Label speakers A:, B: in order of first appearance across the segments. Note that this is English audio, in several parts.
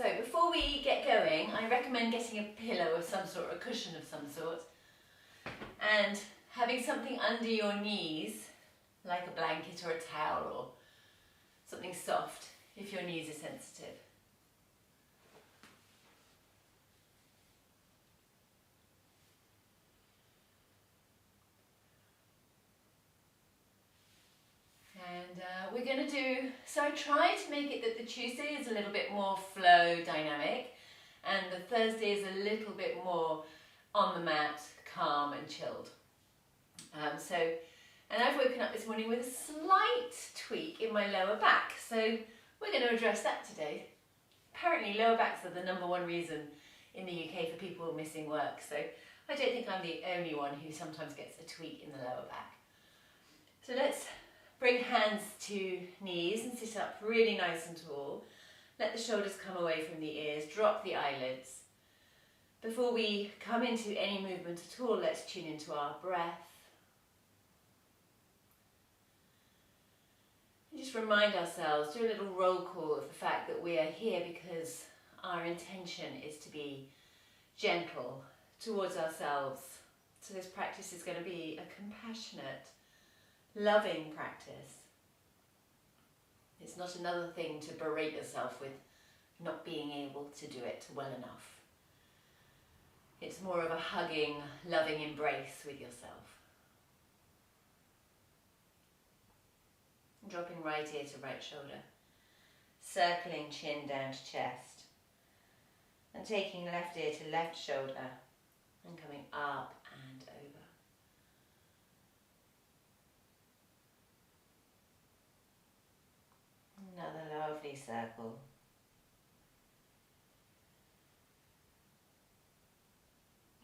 A: So before we get going, I recommend getting a pillow of some sort, or a cushion of some sort, and having something under your knees, like a blanket or a towel or something soft if your knees are sensitive. And we're going to do, so I try to make it that the Tuesday is a little bit more flow dynamic and the Thursday is a little bit more on the mat, calm and chilled. And I've woken up this morning with a slight tweak in my lower back, so we're going to address that today. Apparently lower backs are the #1 reason in the UK for people missing work, so I don't think I'm the only one who sometimes gets a tweak in the lower back. So let's bring hands to knees and sit up really nice and tall. Let the shoulders come away from the ears, drop the eyelids. Before we come into any movement at all, let's tune into our breath. And just remind ourselves, do a little roll call of the fact that we are here because our intention is to be gentle towards ourselves. So this practice is going to be a compassionate, loving practice. It's not another thing to berate yourself with not being able to do it well enough. It's more of a hugging, loving embrace with yourself. Dropping right ear to right shoulder, circling chin down to chest, and taking left ear to left shoulder and coming up and over. Another lovely circle.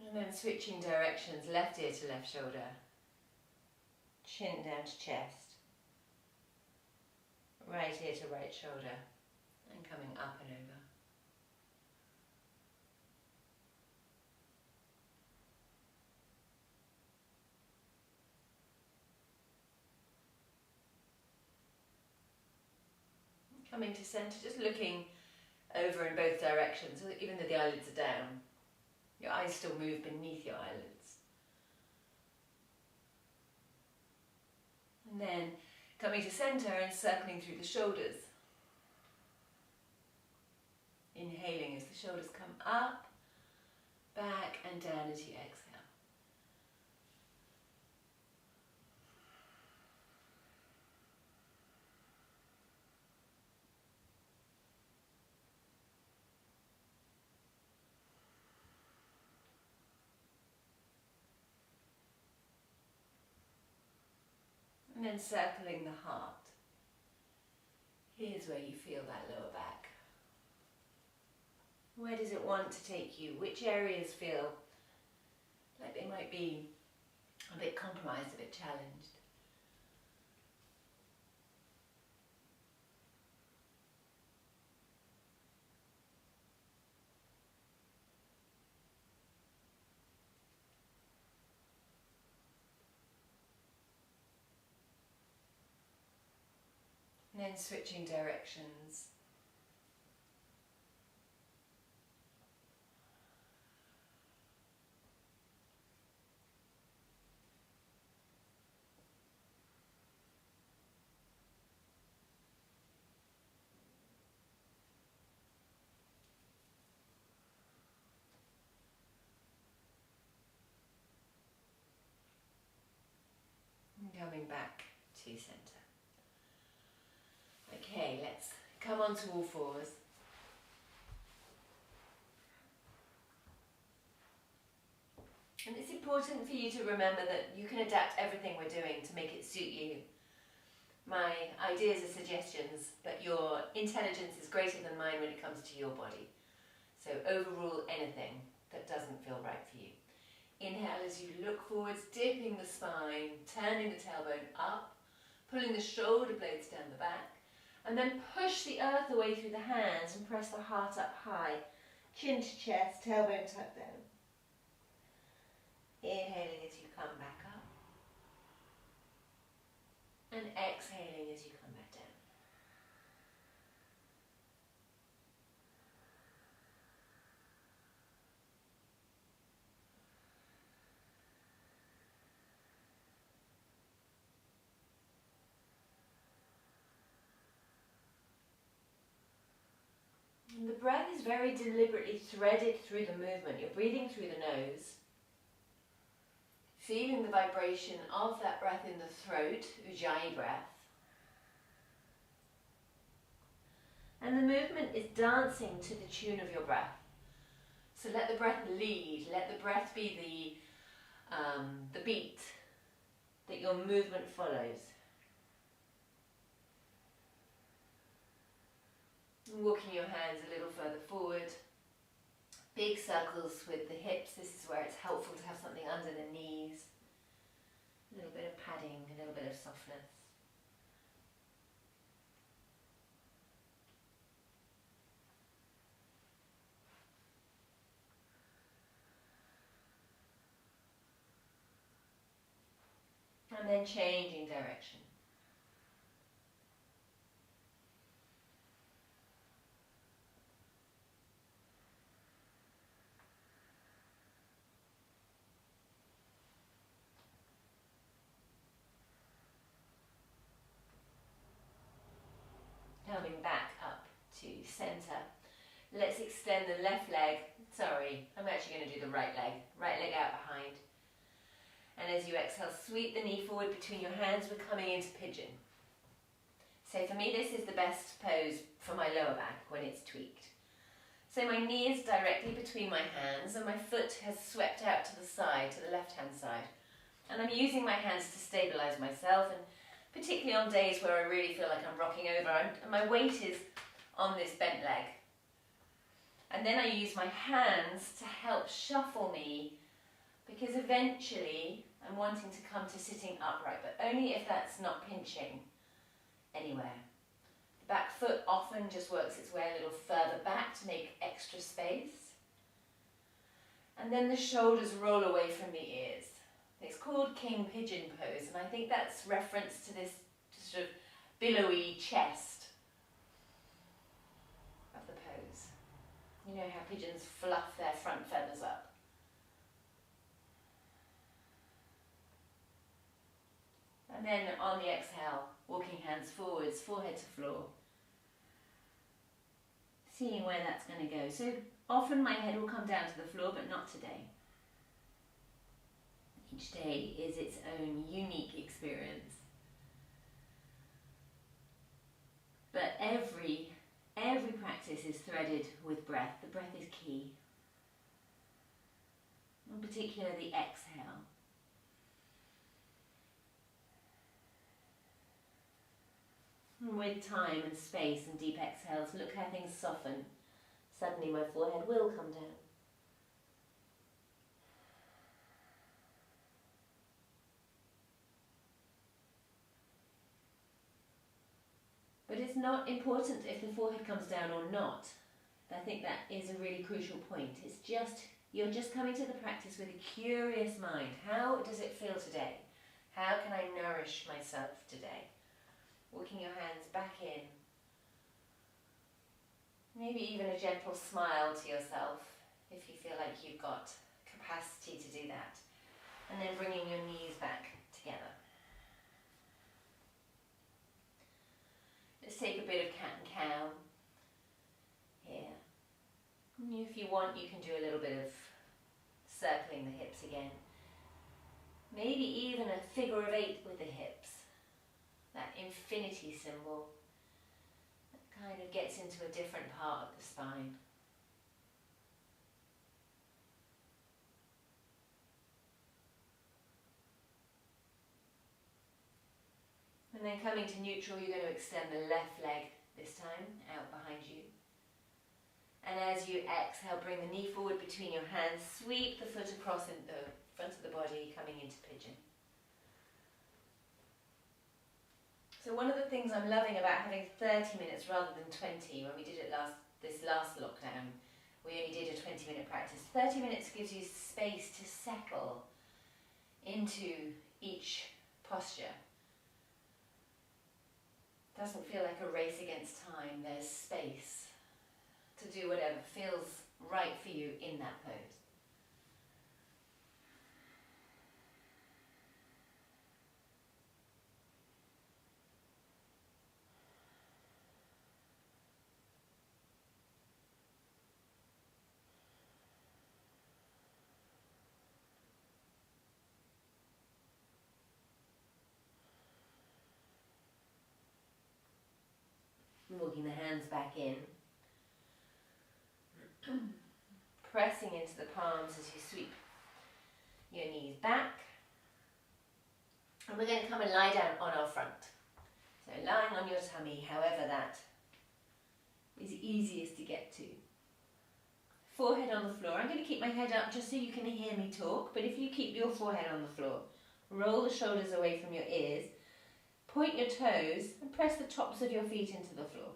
A: And then switching directions, left ear to left shoulder, chin down to chest, right ear to right shoulder, and coming up and over. Coming to centre, just looking over in both directions, even though the eyelids are down. Your eyes still move beneath your eyelids. And then coming to centre and circling through the shoulders. Inhaling as the shoulders come up, back and down as you exhale. And then circling the heart. Here's where you feel that lower back. Where does it want to take you? Which areas feel like they might be a bit compromised, a bit challenged? And then switching directions. And coming back to centre. Okay, let's come onto all fours. And it's important for you to remember that you can adapt everything we're doing to make it suit you. My ideas are suggestions, but your intelligence is greater than mine when it comes to your body. So overrule anything that doesn't feel right for you. Inhale as you look forwards, dipping the spine, turning the tailbone up, pulling the shoulder blades down the back. And then push the earth away through the hands and press the heart up high. Chin to chest, tailbone tucked down. Inhaling as you come back up. And exhaling as you come back down. And the breath is very deliberately threaded through the movement. You're breathing through the nose, feeling the vibration of that breath in the throat, Ujjayi breath. And the movement is dancing to the tune of your breath. So let the breath lead, let the breath be the beat that your movement follows. Walking your hands a little further forward. Big circles with the hips. This is where it's helpful to have something under the knees. A little bit of padding, a little bit of softness. And then changing direction. Coming back up to centre. Let's extend the left leg. Sorry, I'm actually going to do the right leg. Right leg out behind. And as you exhale, sweep the knee forward between your hands. We're coming into pigeon. So for me, this is the best pose for my lower back when it's tweaked. So my knee is directly between my hands and my foot has swept out to the side, to the left-hand side. And I'm using my hands to stabilise myself, and particularly on days where I really feel like I'm rocking over, my weight is on this bent leg. And then I use my hands to help shuffle me, because eventually I'm wanting to come to sitting upright, but only if that's not pinching anywhere. The back foot often just works its way a little further back to make extra space. And then the shoulders roll away from the ears. It's called King Pigeon pose, and I think that's reference to this sort of billowy chest of the pose. You know how pigeons fluff their front feathers up. And then on the exhale, walking hands forwards, forehead to floor. Seeing where that's going to go. So often my head will come down to the floor, but not today. Each day is its own unique experience. But every practice is threaded with breath. The breath is key. In particular, the exhale. And with time and space and deep exhales, look how things soften. Suddenly my forehead will come down. But it's not important if the forehead comes down or not. I think that is a really crucial point. It's just, you're just coming to the practice with a curious mind. How does it feel today? How can I nourish myself today? Walking your hands back in. Maybe even a gentle smile to yourself if you feel like you've got capacity to do that. And then bringing your knees back together. Let's take a bit of cat and cow here. And if you want, you can do a little bit of circling the hips again. Maybe even a figure of 8 with the hips. That infinity symbol that kind of gets into a different part of the spine. And then coming to neutral, you're going to extend the left leg this time, out behind you. And as you exhale, bring the knee forward between your hands, sweep the foot across in the front of the body, coming into pigeon. So one of the things I'm loving about having 30 minutes rather than 20, when we did it this last lockdown, we only did a 20-minute practice. 30 minutes gives you space to settle into each posture. Doesn't feel like a race against time. There's space to do whatever feels right for you in that pose. Walking the hands back in. Pressing into the palms as you sweep your knees back. And we're going to come and lie down on our front. So lying on your tummy, however that is easiest to get to. Forehead on the floor. I'm going to keep my head up just so you can hear me talk, but if you keep your forehead on the floor, roll the shoulders away from your ears, point your toes and press the tops of your feet into the floor.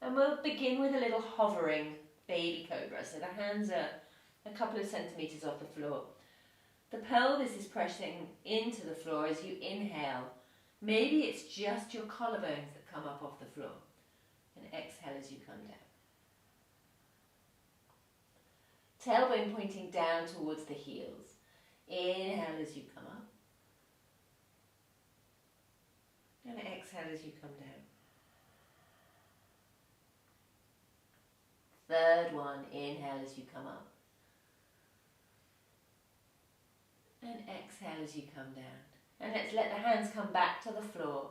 A: And we'll begin with a little hovering baby cobra. So the hands are a couple of centimetres off the floor. The pelvis is pressing into the floor as you inhale. Maybe it's just your collarbones that come up off the floor. And exhale as you come down. Tailbone pointing down towards the heels. Inhale as you come up. And exhale as you come down. Third one, inhale as you come up. And exhale as you come down. And let's let the hands come back to the floor.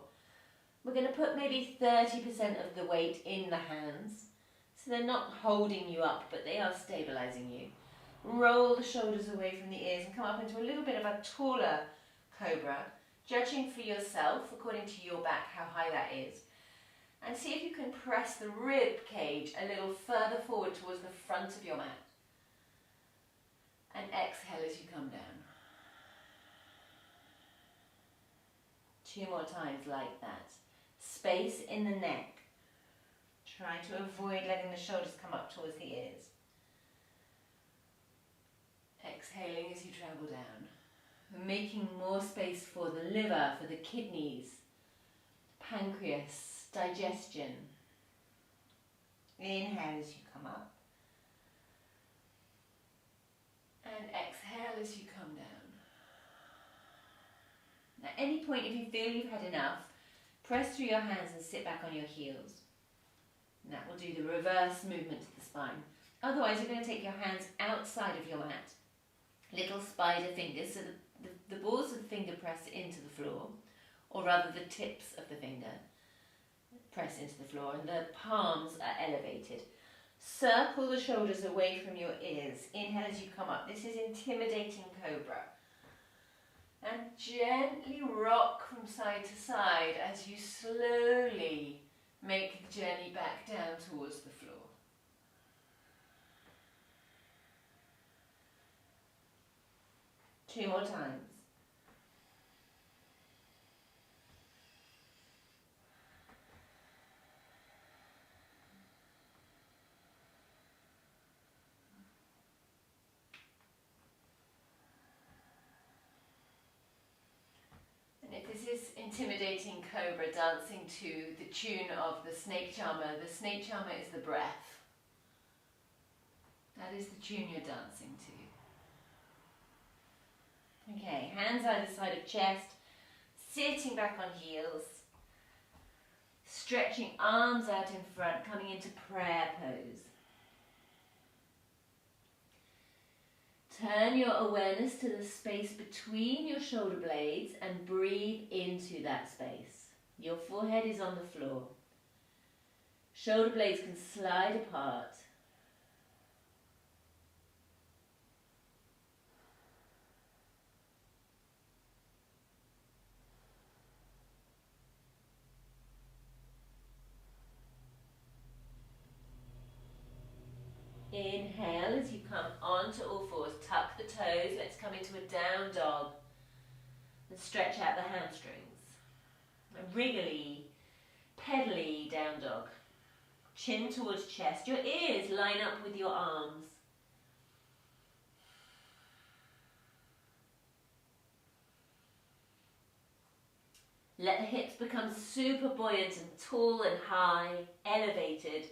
A: We're going to put maybe 30% of the weight in the hands. So they're not holding you up, but they are stabilizing you. Roll the shoulders away from the ears and come up into a little bit of a taller cobra, judging for yourself, according to your back, how high that is. And see if you can press the rib cage a little further forward towards the front of your mat. And exhale as you come down. 2 more times like that. Space in the neck. Try to avoid letting the shoulders come up towards the ears. Exhaling as you travel down. Making more space for the liver, for the kidneys, pancreas, digestion. Inhale as you come up. And exhale as you come down. At any point, if you feel you've had enough, press through your hands and sit back on your heels. And that will do the reverse movement to the spine. Otherwise, you're going to take your hands outside of your mat. Little spider fingers, so the balls of the finger press into the floor, or rather the tips of the finger press into the floor, and the palms are elevated. Circle the shoulders away from your ears. Inhale as you come up. This is intimidating cobra. And gently rock from side to side as you slowly make the journey back down towards the floor. Two more times. Intimidating cobra dancing to the tune of the snake charmer. The snake charmer is the breath. That is the tune you're dancing to. Okay, hands either side of chest, sitting back on heels, stretching arms out in front, coming into prayer pose. Turn your awareness to the space between your shoulder blades and breathe into that space. Your forehead is on the floor. Shoulder blades can slide apart. Inhale as you come onto all fours, tuck the toes, let's come into a down dog and stretch out the hamstrings. A wriggly, pedally down dog. Chin towards chest, your ears line up with your arms. Let the hips become super buoyant and tall and high, elevated.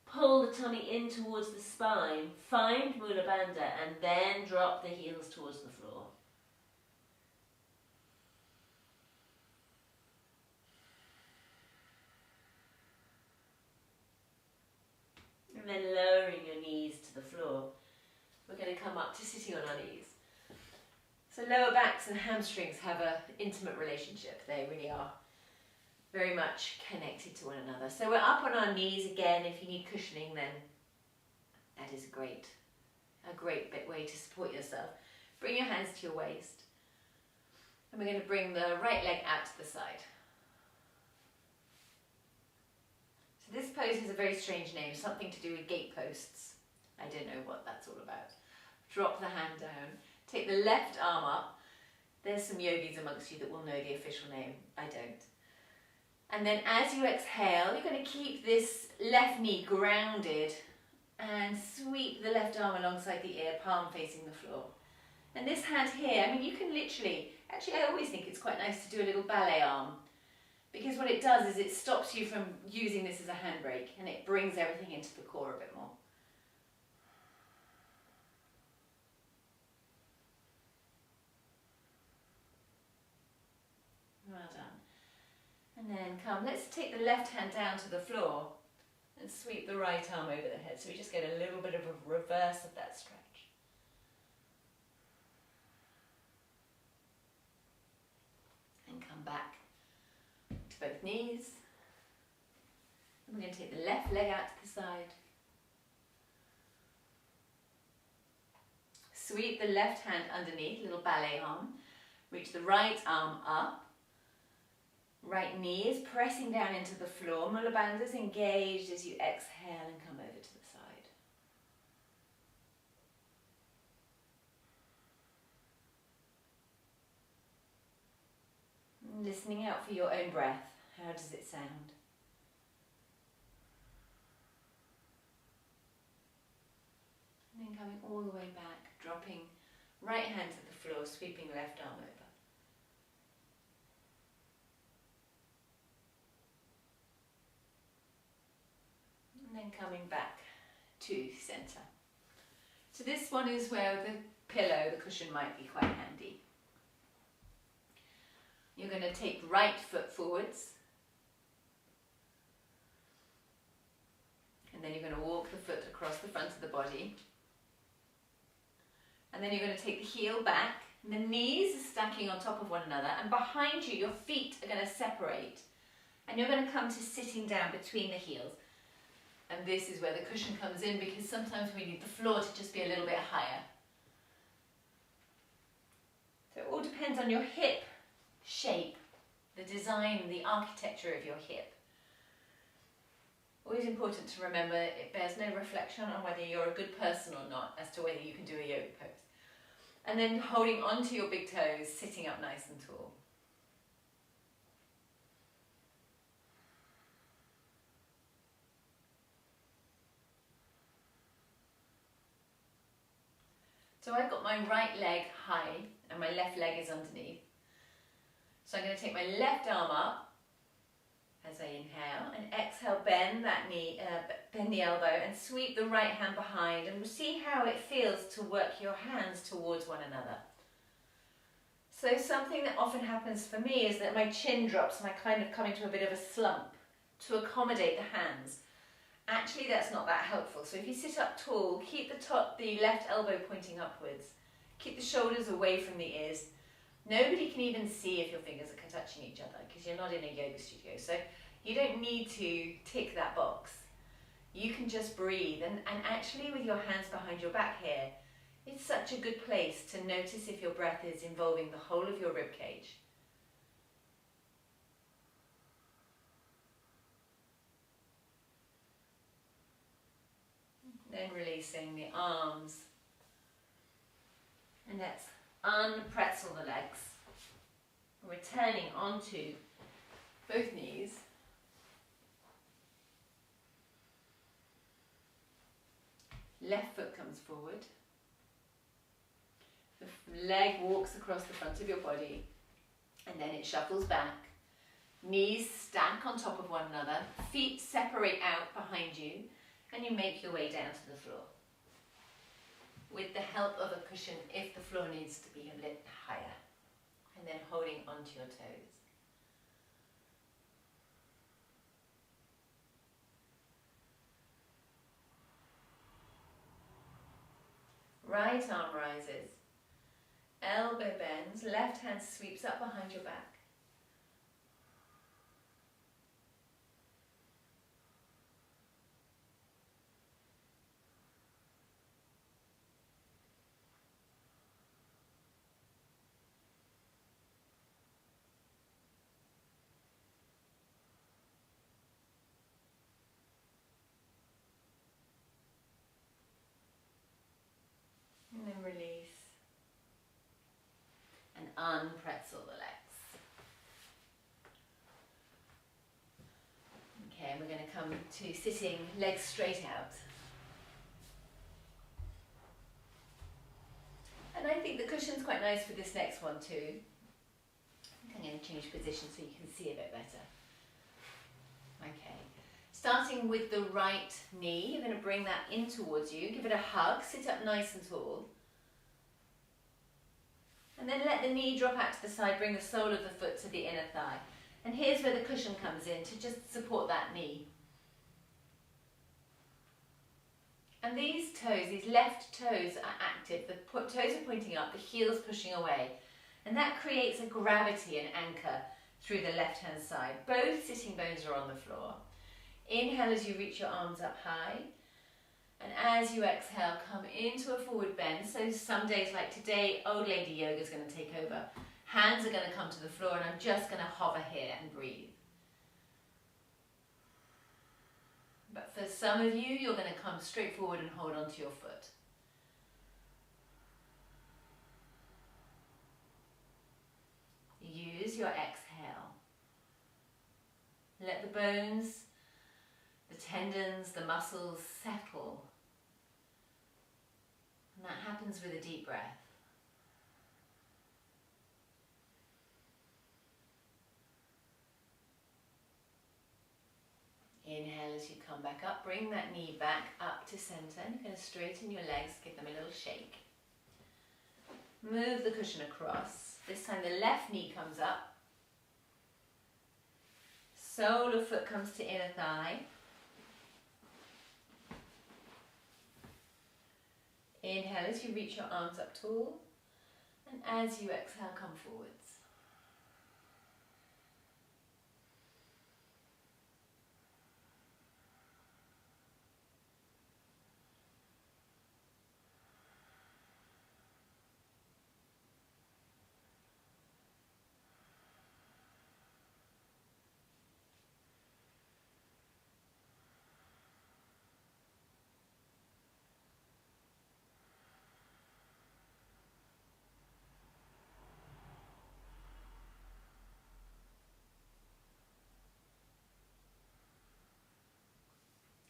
A: Pull the tummy in towards the spine, find Mula Bandha and then drop the heels towards the floor. And then lowering your knees to the floor. We're going to come up to sitting on our knees. So lower backs and hamstrings have an intimate relationship, they really are. very much connected to one another. So we're up on our knees again. If you need cushioning, then that is a great way to support yourself. Bring your hands to your waist. And we're going to bring the right leg out to the side. So this pose has a very strange name, something to do with gate posts. I don't know what that's all about. Drop the hand down. Take the left arm up. There's some yogis amongst you that will know the official name. I don't. And then as you exhale, you're going to keep this left knee grounded and sweep the left arm alongside the ear, palm facing the floor. And this hand here, I mean, you can literally, actually I always think it's quite nice to do a little ballet arm, because what it does is it stops you from using this as a handbrake and it brings everything into the core a bit more. Well done. And then let's take the left hand down to the floor and sweep the right arm over the head, so we just get a little bit of a reverse of that stretch. And come back to both knees. And we're going to take the left leg out to the side. Sweep the left hand underneath, little ballet arm. Reach the right arm up. Right knee is pressing down into the floor. Mula bandhas engaged as you exhale and come over to the side. Listening out for your own breath. How does it sound? And then coming all the way back, dropping right hand to the floor, sweeping left arm over. And then coming back to centre. So this one is where the pillow, the cushion, might be quite handy. You're going to take right foot forwards. And then you're going to walk the foot across the front of the body. And then you're going to take the heel back. And the knees are stacking on top of one another. And behind you, your feet are going to separate. And you're going to come to sitting down between the heels. And this is where the cushion comes in, because sometimes we need the floor to just be a little bit higher. So it all depends on your hip shape, the design, the architecture of your hip. Always important to remember it bears no reflection on whether you're a good person or not as to whether you can do a yoga pose. And then holding onto your big toes, sitting up nice and tall. So I've got my right leg high and my left leg is underneath. So I'm going to take my left arm up as I inhale, and exhale, bend that knee, bend the elbow and sweep the right hand behind, and see how it feels to work your hands towards one another. So something that often happens for me is that my chin drops and I kind of come into a bit of a slump to accommodate the hands. Actually, that's not that helpful. So if you sit up tall, keep the left elbow pointing upwards. Keep the shoulders away from the ears. Nobody can even see if your fingers are touching each other, because you're not in a yoga studio. So you don't need to tick that box. You can just breathe. And actually, with your hands behind your back here, it's such a good place to notice if your breath is involving the whole of your rib cage. Then releasing the arms. And let's unpretzel the legs. Returning onto both knees. Left foot comes forward. The leg walks across the front of your body, and then it shuffles back. Knees stack on top of one another. Feet separate out behind you. And you make your way down to the floor with the help of a cushion if the floor needs to be a bit higher, and then holding onto your toes. Right arm rises, elbow bends, left hand sweeps up behind your back. unpretzel the legs. Okay, and we're going to come to sitting legs straight out. And I think the cushion's quite nice for this next one too. I'm going to change position so you can see a bit better. Okay, starting with the right knee, you're going to bring that in towards you, give it a hug, sit up nice and tall. And then let the knee drop out to the side, bring the sole of the foot to the inner thigh. And here's where the cushion comes in to just support that knee. And these toes, these left toes are active, the toes are pointing up, the heel's pushing away. And that creates a gravity and anchor through the left hand side. Both sitting bones are on the floor. Inhale as you reach your arms up high. And as you exhale, come into a forward bend. So some days like today, old lady yoga is going to take over. Hands are going to come to the floor and I'm just going to hover here and breathe. But for some of you, you're going to come straight forward and hold onto your foot. Use your exhale. Let the bones, the tendons, the muscles settle. And that happens with a deep breath. Inhale as you come back up, bring that knee back up to center. You're going to straighten your legs, give them a little shake. Move the cushion across. This time the left knee comes up. Sole of foot comes to inner thigh. Inhale as you reach your arms up tall. And as you exhale, come forwards.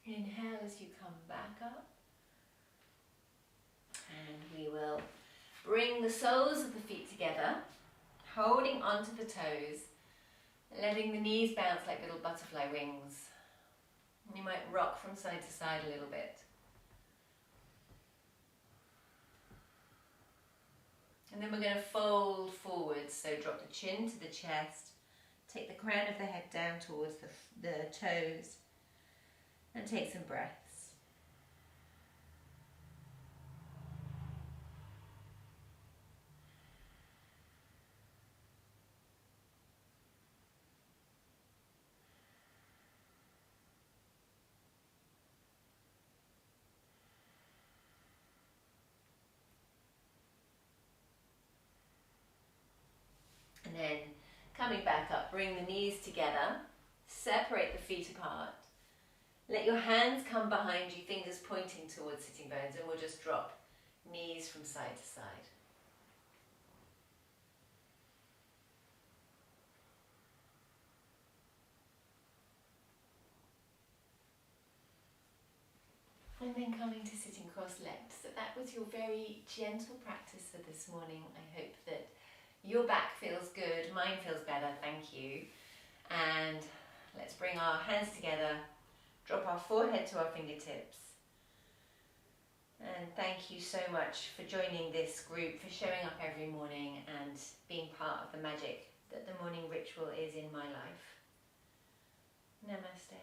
A: Inhale as you come back up. And we will bring the soles of the feet together, holding onto the toes, letting the knees bounce like little butterfly wings. You might rock from side to side a little bit. And then we're going to fold forward, so drop the chin to the chest, take the crown of the head down towards the toes, and take some breaths. And then coming back up, bring the knees together, separate the feet apart. Let your hands come behind you, fingers pointing towards sitting bones, and we'll just drop knees from side to side. And then coming to sitting cross-legged. So that was your very gentle practice for this morning. I hope that your back feels good, mine feels better, thank you. And let's bring our hands together. Drop our forehead to our fingertips. And thank you so much for joining this group, for showing up every morning and being part of the magic that the morning ritual is in my life. Namaste.